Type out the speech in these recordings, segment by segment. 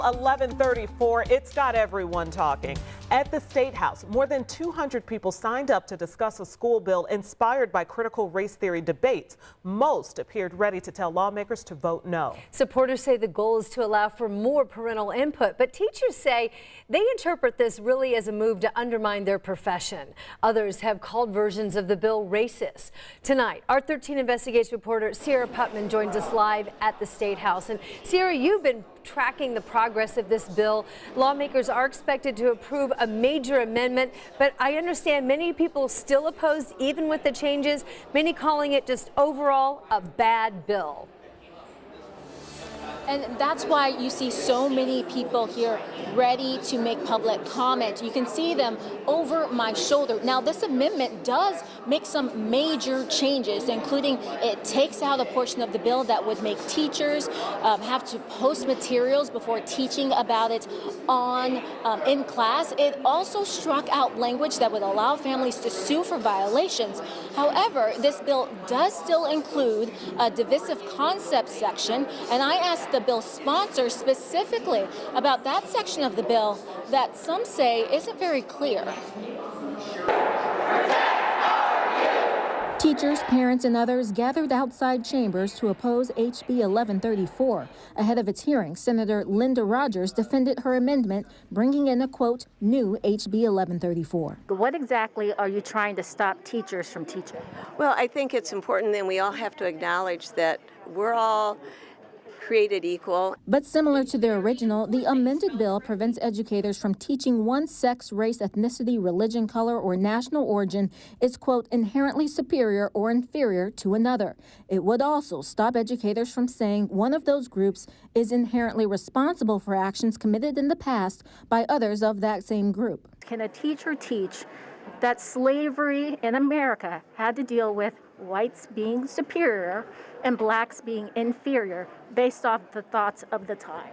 11:34, it's got everyone talking. At the State House, more than 200 people signed up to discuss a school bill inspired by critical race theory debates. Most appeared ready to tell lawmakers to vote no. Supporters say the goal is to allow for more parental input, but teachers say they interpret this really as a move to undermine their profession. Others have called versions of the bill racist. Tonight, our 13 Investigates reporter Sierra Putman joins us live at the State House. And Sierra, you've been tracking the progress of this bill. Lawmakers are expected to approve a major amendment, but I understand many people still opposed even with the changes, many calling it just overall a bad bill. And that's why you see so many people here ready to make public comment. You can see them over my shoulder. Now, this amendment does make some major changes, including it takes out a portion of the bill that would make teachers have to post materials before teaching about it in class. It also struck out language that would allow families to sue for violations. However, this bill does still include a divisive concepts section, and I asked the bill sponsor specifically about that section of the bill that some say isn't very clear. Teachers, parents, and others gathered outside chambers to oppose HB 1134. Ahead of its hearing, Senator Linda Rogers defended her amendment, bringing in a, quote, new HB 1134. What exactly are you trying to stop teachers from teaching? Well, I think it's important that we all have to acknowledge that we're all created equal. But similar to their original, the amended bill prevents educators from teaching one sex, race, ethnicity, religion, color, or national origin is, quote, inherently superior or inferior to another. It would also stop educators from saying one of those groups is inherently responsible for actions committed in the past by others of that same group. Can a teacher teach that slavery in America had to deal with whites being superior and blacks being inferior based off the thoughts of the time?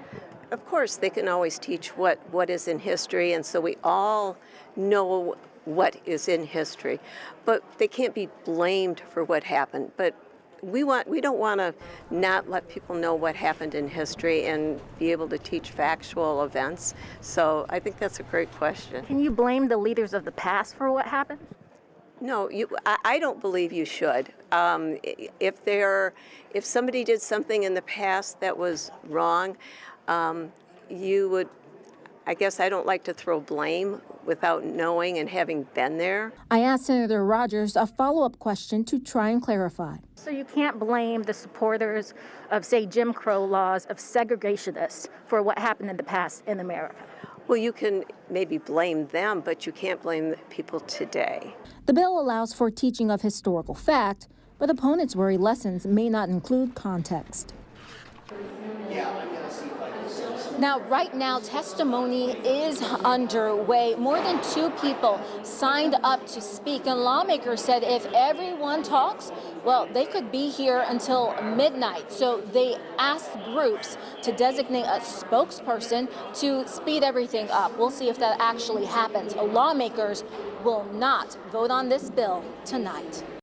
Of course, they can always teach what is in history, and so we all know what is in history. But they can't be blamed for what happened. But we don't want to not let people know what happened in history and be able to teach factual events. So I think that's a great question. Can you blame the leaders of the past for what happened? No, I don't believe you should. If somebody did something in the past that was wrong, you would. I guess I don't like to throw blame without knowing and having been there. I asked Senator Rogers a follow-up question to try and clarify. So you can't blame the supporters of, say, Jim Crow laws, of segregationists, for what happened in the past in America? Well, you can maybe blame them, but you can't blame the people today. The bill allows for teaching of historical fact, but opponents worry lessons may not include context. Now, right now, testimony is underway. More than 2 people signed up to speak, and lawmakers said if everyone talks, well, they could be here until midnight. So they asked groups to designate a spokesperson to speed everything up. We'll see if that actually happens. Lawmakers will not vote on this bill tonight.